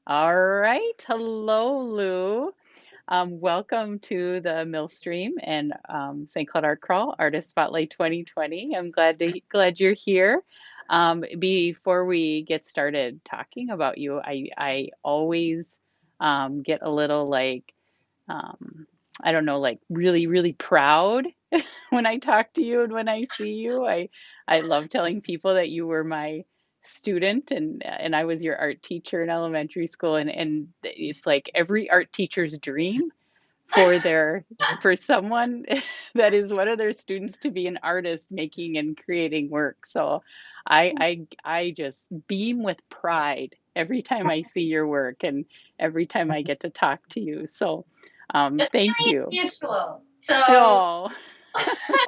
All right. Hello, Lou. Welcome to the Millstream and St. Cloud Art Crawl Artist Spotlight 2020. I'm glad you're here. Before we get started talking about you, I always get a little like um, I don't know, like really proud when I talk to you and when I see you. I love telling people that you were my student and I was your art teacher in elementary school and it's like every art teacher's dream for their for someone that is one of their students to be an artist making and creating work. So I just beam with pride every time I see your work and every time I get to talk to you. So The thank feeling is you. mutual. So, Oh,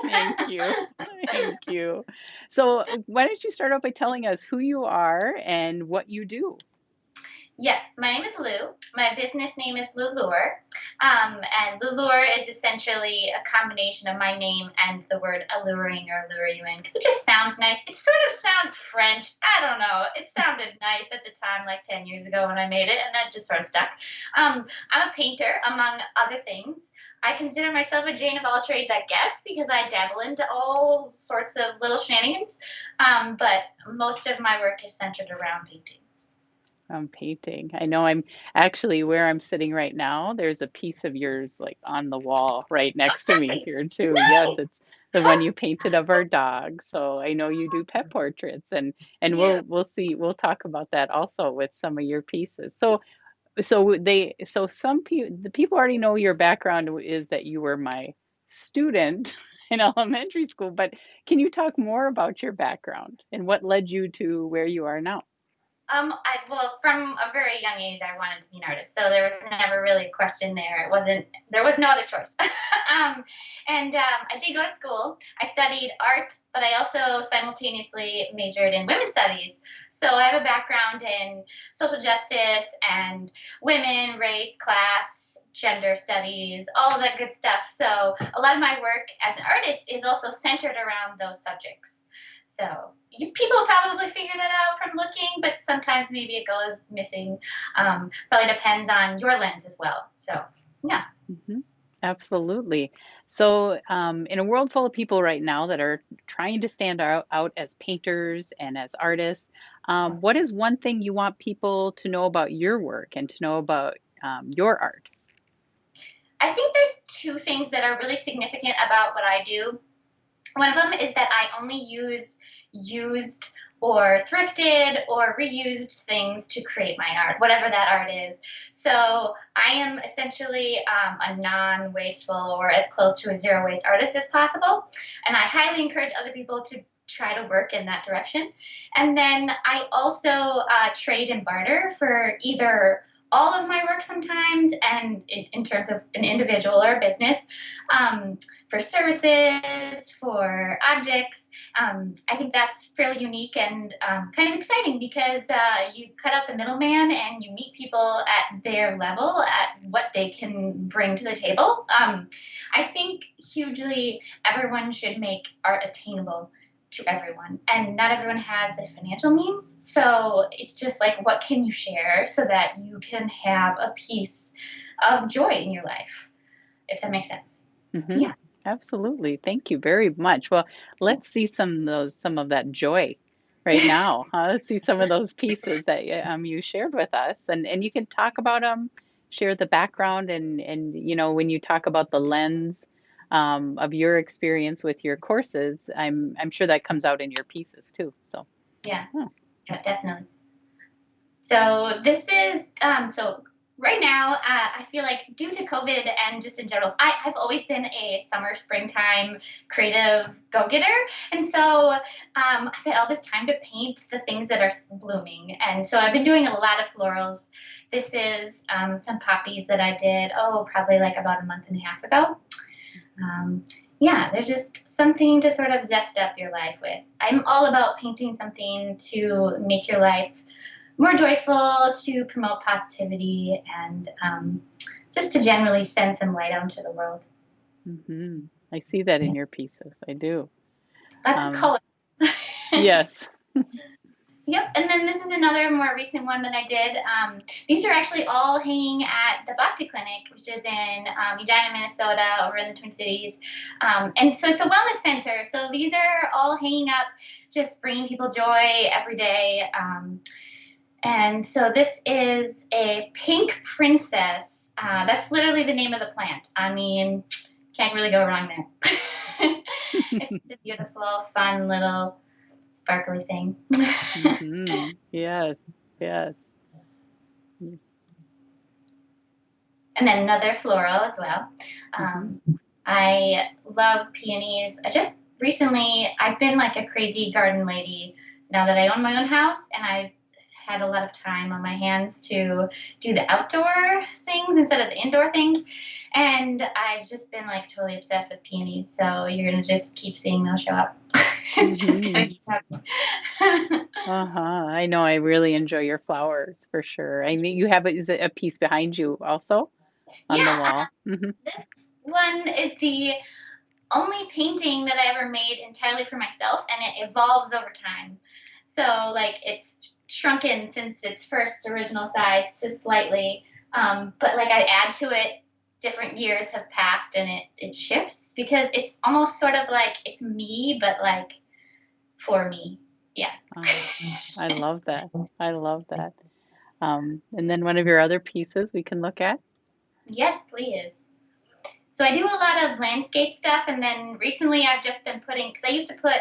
thank you. Thank you. So why don't you start out by telling us who you are and what you do? yes, my name is Lou. My business name is Loulure. And Loulure is essentially a combination of my name and the word alluring or lure you in because it just sounds nice. It sort of sounds French. I don't know. It sounded nice at the time, like 10 years ago when I made it, and that just sort of stuck. I'm a painter, among other things. I consider myself a Jane of all trades, I guess, because I dabble into all sorts of little shenanigans. But most of my work is centered around painting. I'm painting. I know I'm actually where I'm sitting right now. There's a piece of yours like on the wall right next to me Okay, here too. Yes, nice. it's the one you painted of our dog. So I know you do pet portraits and Yeah. we'll talk about that also with some of your pieces. So some people the people already know your background is that you were my student in elementary school, but can you talk more about your background and what led you to where you are now? Well, from a very young age, I wanted to be an artist, so there was never really a question there. There was no other choice. um, I did go to school. I studied art, but I also simultaneously majored in women's studies. So I have a background in social justice and women, race, class, gender studies, all of that good stuff. So a lot of my work as an artist is also centered around those subjects. So people probably figure that out from looking, but sometimes maybe it goes missing. Probably depends on your lens as well. So yeah. Mhm. Absolutely. So, in a world full of people right now that are trying to stand out as painters and as artists, what is one thing you want people to know about your work and to know about your art? I think there's two things that are really significant about what I do. One of them is that I only use used or thrifted or reused things to create my art, whatever that art is. So I am essentially a non wasteful or as close to a zero waste artist as possible. And I highly encourage other people to try to work in that direction. And then I also trade and barter for either all of my work sometimes and in terms of an individual or a business. For services, for objects. I think that's fairly unique and kind of exciting because you cut out the middleman and you meet people at their level, at what they can bring to the table. I think hugely everyone should make art attainable to everyone, and not everyone has the financial means. So it's just like, what can you share so that you can have a piece of joy in your life, if that makes sense? Hmm. Yeah. Absolutely. Thank you very much. Well, let's see some of that joy right now. Let's see some of those pieces that you shared with us, and you can talk about share the background and when you talk about the lens of your experience with your courses, I'm sure that comes out in your pieces too. So, Yeah. yeah. Yeah, definitely. So this is so right now. I feel like due to COVID and just in general, I've always been a summer, springtime creative go-getter, and so I've had all this time to paint the things that are blooming, and so I've been doing a lot of florals. This is some poppies that I did. Oh, probably like about a month and a half ago. Um, yeah, there's just something to sort of zest up your life with. I'm all about painting something to make your life more joyful, to promote positivity, and just to generally send some light out into the world. Hmm. I see that in your pieces. I do. Lots of Um, color. yes. Yep, and then this is another more recent one that I did. These are actually all hanging at the Bhakti Clinic, which is in Edina, Minnesota, over in the Twin Cities. And so it's a wellness center. So these are all hanging up, just bringing people joy every day. And so this is a pink princess. That's literally the name of the plant. I mean, can't really go wrong there. It's just a beautiful, fun little sparkly thing. Yes, yes. And then another floral as well. Hmm. Um, I love peonies. I just recently, I've been like a crazy garden lady now that I own my own house, and I've had a lot of time on my hands to do the outdoor things instead of the indoor things. And I've just been like totally obsessed with peonies. So you're gonna just keep seeing those show up. It's just Hmm. gonna keep happening. Uh-huh. I know I really enjoy your flowers for sure. I mean, you have is it a piece behind you also on the Yeah, wall? Hmm. this one is the only painting that I ever made entirely for myself, and it evolves over time. So like it's shrunken since its first original size just slightly, but like I add to it. Different years have passed, and it shifts because it's almost sort of like it's me, but like for me. Yeah. Uh, I love that. I love that. And then one of your other pieces we can look at. Yes, please. So I do a lot of landscape stuff, and then recently I've just been putting because I used to put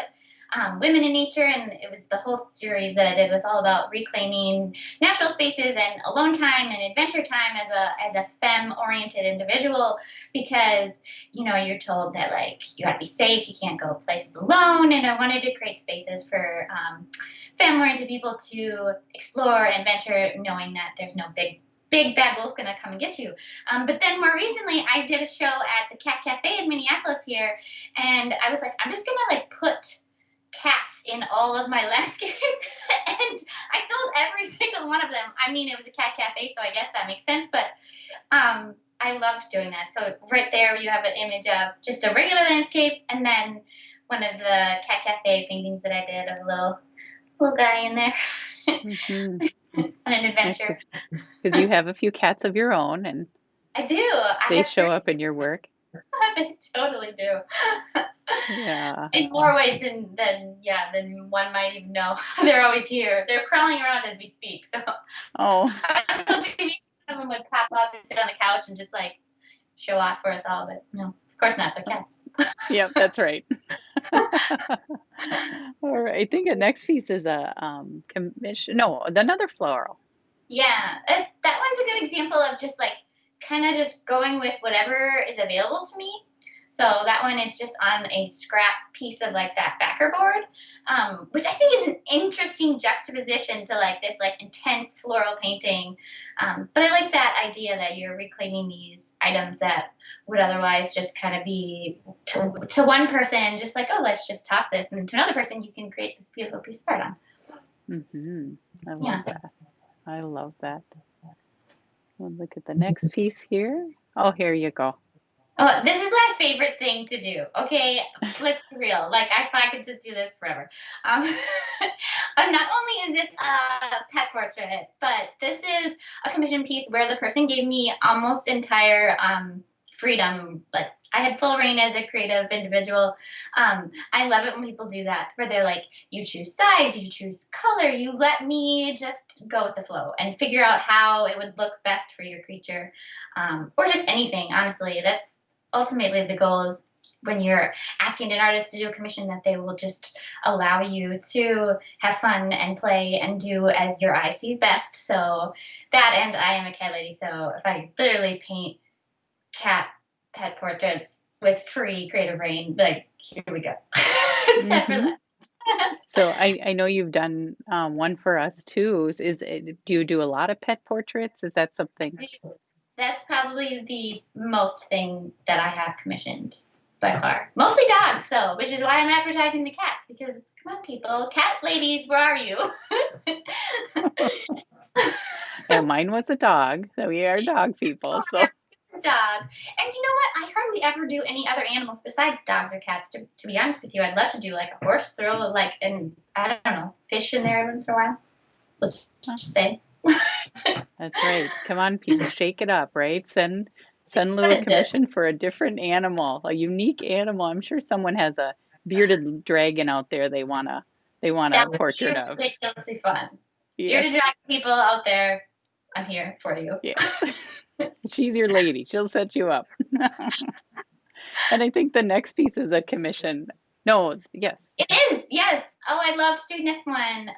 women in nature, and it was the whole series that I did was all about reclaiming natural spaces and alone time and adventure time as a femme oriented individual, because you're told that like you got to be safe, you can't go places alone, and I wanted to create spaces for femme oriented people to explore and adventure, knowing that there's no big bad wolf gonna come and get you. But then more recently, I did a show at the Cat Cafe in Minneapolis here, and I was like, I'm just gonna like put cats in all of my landscapes, and I sold every single one of them. I mean, it was a cat cafe, so I guess that makes sense. But I loved doing that. So right there, you have an image of just a regular landscape, and then one of the Cat Cafe paintings that I did of a little guy in there Hmm. on an Nice, adventure. because you have a few cats of your own and I do. I they have show three. up in your work. I totally do. Yeah. In more ways than one might even know. They're always here. They're crawling around as we speak. So Oh, I was hoping one of them would pop up and sit on the couch and just like show off for us all, but no, of course not. They're cats. yep, that's right. All right. I think the next piece is a commission. No, another floral. Yeah, that one's a good example of just like kind of just going with whatever is available to me. So that one is just on a scrap piece of like that backer board, which I think is an interesting juxtaposition to like this like intense floral painting. But I like that idea that you're reclaiming these items that would otherwise just kind of be to one person, just like, oh, let's just toss this, and to another person, you can create this beautiful piece of art on. Hmm. I love Yeah. that. I love that. We'll look at the next piece here. Oh, here you go. Oh, this is my favorite thing to do. Okay, let's be real. Like I could just do this forever. Um, and not only is this a pet portrait, but this is a commission piece where the person gave me almost entire freedom. Like I had full reign as a creative individual. I love it when people do that, where they're like, you choose size, you choose color, you let me just go with the flow and figure out how it would look best for your creature, or just anything. Honestly, that's ultimately the goal is when you're asking an artist to do a commission that they will just allow you to have fun and play and do as your eye sees best. So that, and I am a cat lady, so if I literally paint cat pet portraits with free creative reign, like here we go. Set for Hmm. that. So I know you've done one for us too. Do you do a lot of pet portraits? Is that something? That's probably the most thing that I have commissioned by far. Mostly dogs, though, which is why I'm advertising the cats, because come on, people, cat ladies, where are you? Yeah, mine was a dog. So we are dog people. So. a dog. And you know what? I hardly ever do any other animals besides dogs or cats. To be honest with you, I'd love to do like a horse, throw like an I don't know fish in there every once in a while. Let's Huh, just say. that's right. Come on, people, shake it up, right? Send Lou What a is this? commission for a different animal, a unique animal. I'm sure someone has a bearded dragon out there they want That a would be portrait of. ridiculously fun. Yes, Bearded dragon people out there, I'm here for you. yeah. She's your lady. She'll set you up. And I think the next piece is a commission. No, yes. It is, yes. Oh, I loved doing this one.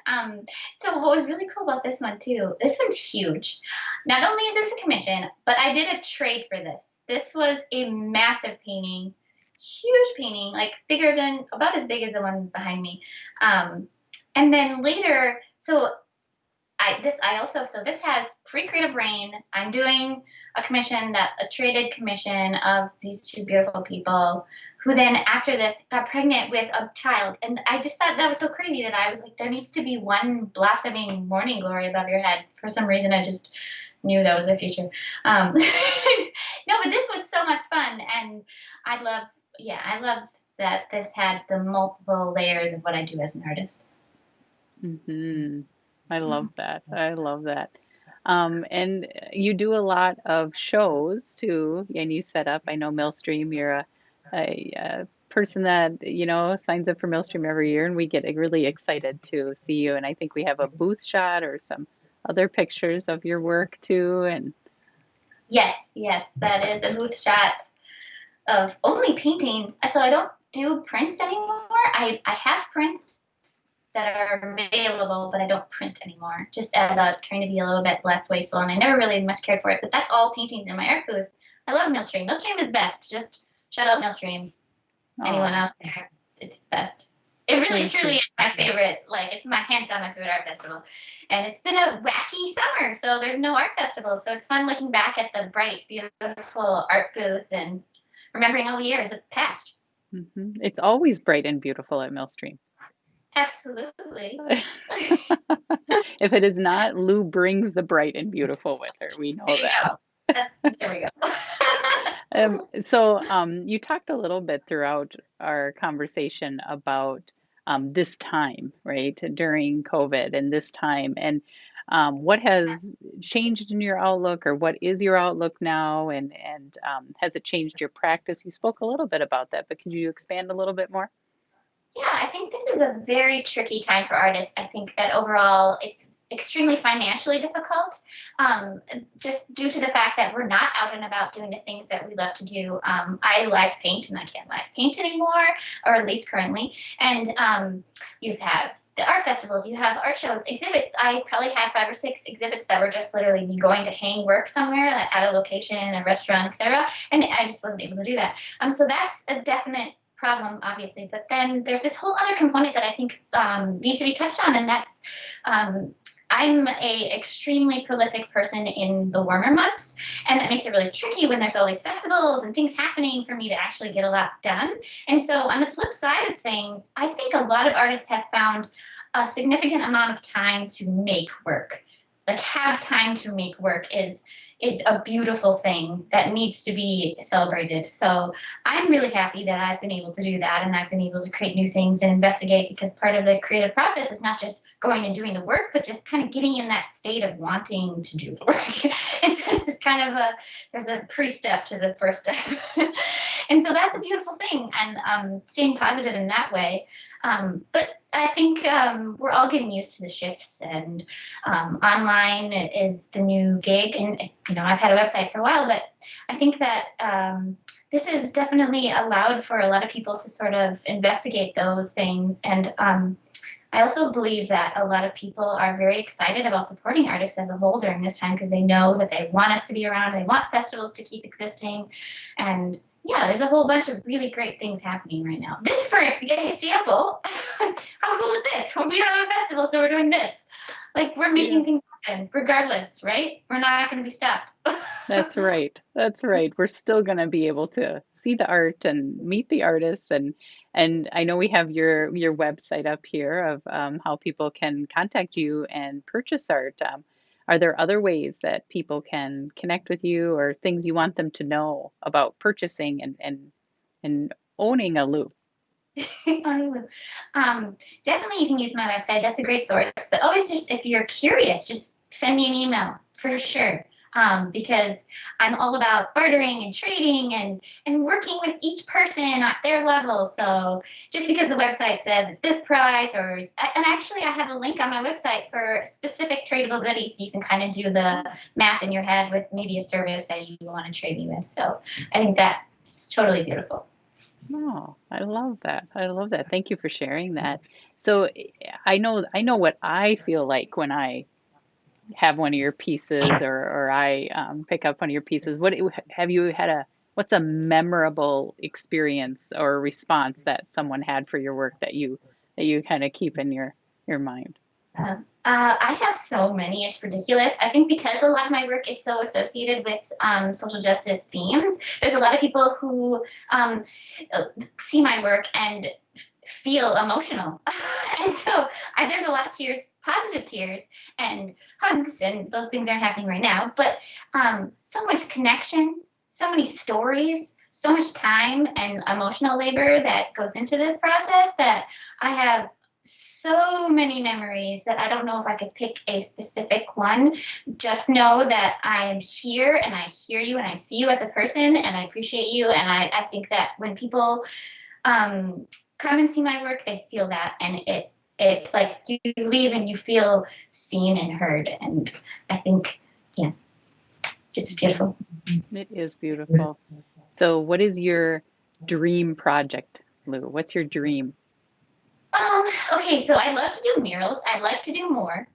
So what was really cool about this one too, this one's huge. Not only is this a commission, but I did a trade for this. This was a massive painting, huge painting, like bigger than, about as big as the one behind me. Um, and then later, so this has free creative reign. I'm doing a commission that's a traded commission of these two beautiful people who then after this got pregnant with a child. And I just thought that was so crazy that I was like, there needs to be one blossoming morning glory above your head. For some reason, I just knew that was their future. No, but this was so much fun. And I love that this had the multiple layers of what I do as an artist. Hmm. I love that. I love that. And you do a lot of shows too, and you set up, I know Millstream, you're a person that, signs up for Millstream every year, and we get really excited to see you. And I think we have a booth shot or some other pictures of your work too. And Yes, that is a booth shot of only paintings. So I don't do prints anymore. I have prints that are available, but I don't print anymore, just as a trying to be a little bit less wasteful. And I never really much cared for it, but that's all paintings in my art booth. I love Millstream. Millstream is best. Just shout out Millstream. Anyone oh, out there, it's best. It really thank truly you. is my favorite. Like it's my hands down my favorite art festival, and it's been a wacky summer. So there's no art festival, so it's fun looking back at the bright, beautiful art booth and remembering all the years that passed. It's always bright and beautiful at Millstream. Absolutely. If it is not, Lou brings the bright and beautiful with her. We There know you that. go. There we go. You talked a little bit throughout our conversation about this time, right, during COVID and this time, and what has changed in your outlook, or what is your outlook now, and has it changed your practice? You spoke a little bit about that, but could you expand a little bit more? Yeah, I think this is a very tricky time for artists. I think that overall it's extremely financially difficult, just due to the fact that we're not out and about doing the things that we love to do. I live paint and I can't live paint anymore, or at least currently. And you have the art festivals, you have art shows, exhibits. I probably had 5 or 6 exhibits that were just literally me going to hang work somewhere like at a location, a restaurant, etc. And I just wasn't able to do that. So that's a definite problem, obviously. But then there's this whole other component that I think needs to be touched on, and that's um, I'm a extremely prolific person in the warmer months, and that makes it really tricky when there's all these festivals and things happening for me to actually get a lot done. And so on the flip side of things, I think a lot of artists have found a significant amount of time to make work. Like have time to make work is a beautiful thing that needs to be celebrated. So I'm really happy that I've been able to do that, and I've been able to create new things and investigate, because part of the creative process is not just going and doing the work, but just kind of getting in that state of wanting to do the work. It's just kind of there's a pre-step to the first step. And so that's a beautiful thing, and staying positive in that way. But I think we're all getting used to the shifts, and online is the new gig. And I've had a website for a while, but I think that this has definitely allowed for a lot of people to sort of investigate those things. And I also believe that a lot of people are very excited about supporting artists as a whole during this time, because they know that they want us to be around, they want festivals to keep existing, and yeah, there's a whole bunch of really great things happening right now. This, for example, how cool is this? We don't have a festival, so we're doing this. Like, we're Yeah. making things happen regardless, right? We're not going to be stopped. That's right. That's right. We're still going to be able to see the art and meet the artists, and I know we have your website up here of how people can contact you and purchase art. are there other ways that people can connect with you or things you want them to know about purchasing and owning a loop? Honeymoon. Definitely you can use my website. That's a great source. But always just if you're curious, just send me an email for sure. Because I'm all about bartering and trading and working with each person at their level. So just because the website says it's this price, and actually I have a link on my website for specific tradable goodies, so you can kind of do the math in your head with maybe a service that you want to trade me with. So I think that's totally beautiful. Oh, I love that. I love that. Thank you for sharing that. So I know what I feel like when I have one of your pieces or I pick up one of your pieces. What have you had what's a memorable experience or response that someone had for your work that you kind of keep in your mind? I have so many, it's ridiculous. I think because a lot of my work is so associated with social justice themes, there's a lot of people who see my work and feel emotional. And so there's a lot of tears, positive tears, and hugs, and those things aren't happening right now. But so much connection, so many stories, so much time and emotional labor that goes into this process that I have so many memories that I don't know if I could pick a specific one. Just know that I am here and I hear you and I see you as a person and I appreciate you. And I think that when people come and see my work, they feel that. And it's like you leave and you feel seen and heard. And I think, yeah, it's beautiful. It is beautiful. So what is your dream project, Lou? What's your dream? Okay, so I love to do murals. I'd like to do more.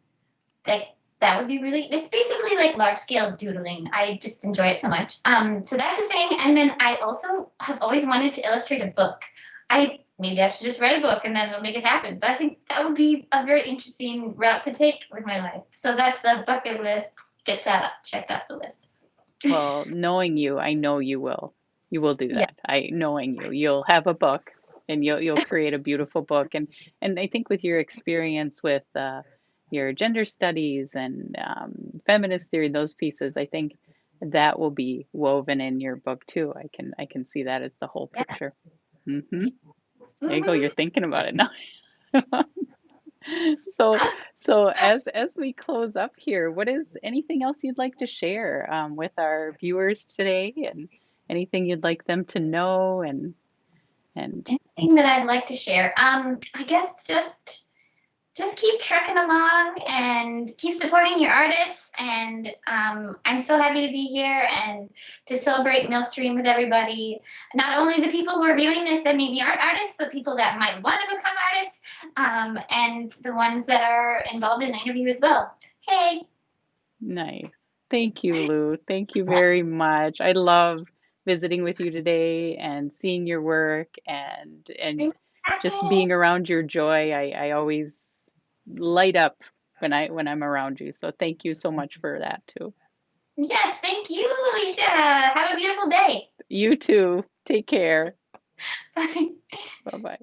Like that would be really, it's basically like large scale doodling. I just enjoy it so much. So that's a thing. And then I also have always wanted to illustrate a book. Maybe I should just write a book and then it'll make it happen. But I think that would be a very interesting route to take with my life. So that's a bucket list. Get that checked off the list. Well, knowing you, I know you will. You will do Yeah. that. Knowing you, you'll have a book and you'll create a beautiful book. And I think with your experience with your gender studies and feminist theory, those pieces, I think that will be woven in your book too. I can see that as the whole Yeah. picture. Hmm. There you go. Mhm. You're thinking about it now. So, so as we close up here, what is anything else you'd like to share with our viewers today, and anything you'd like them to know, and Anything that I'd like to share? I guess just keep trucking along and keep supporting your artists. And I'm so happy to be here and to celebrate Millstream with everybody. Not only the people who are viewing this that maybe aren't artists, but people that might want to become artists, and the ones that are involved in the interview as well. Hey. nice. Thank you, Lou. Thank you very much. I love visiting with you today and seeing your work and just being around your joy. I always light up when I'm around you. So thank you so much for that too. Yes, thank you, Alicia. Have a beautiful day. You too. Take care. Bye. Bye bye.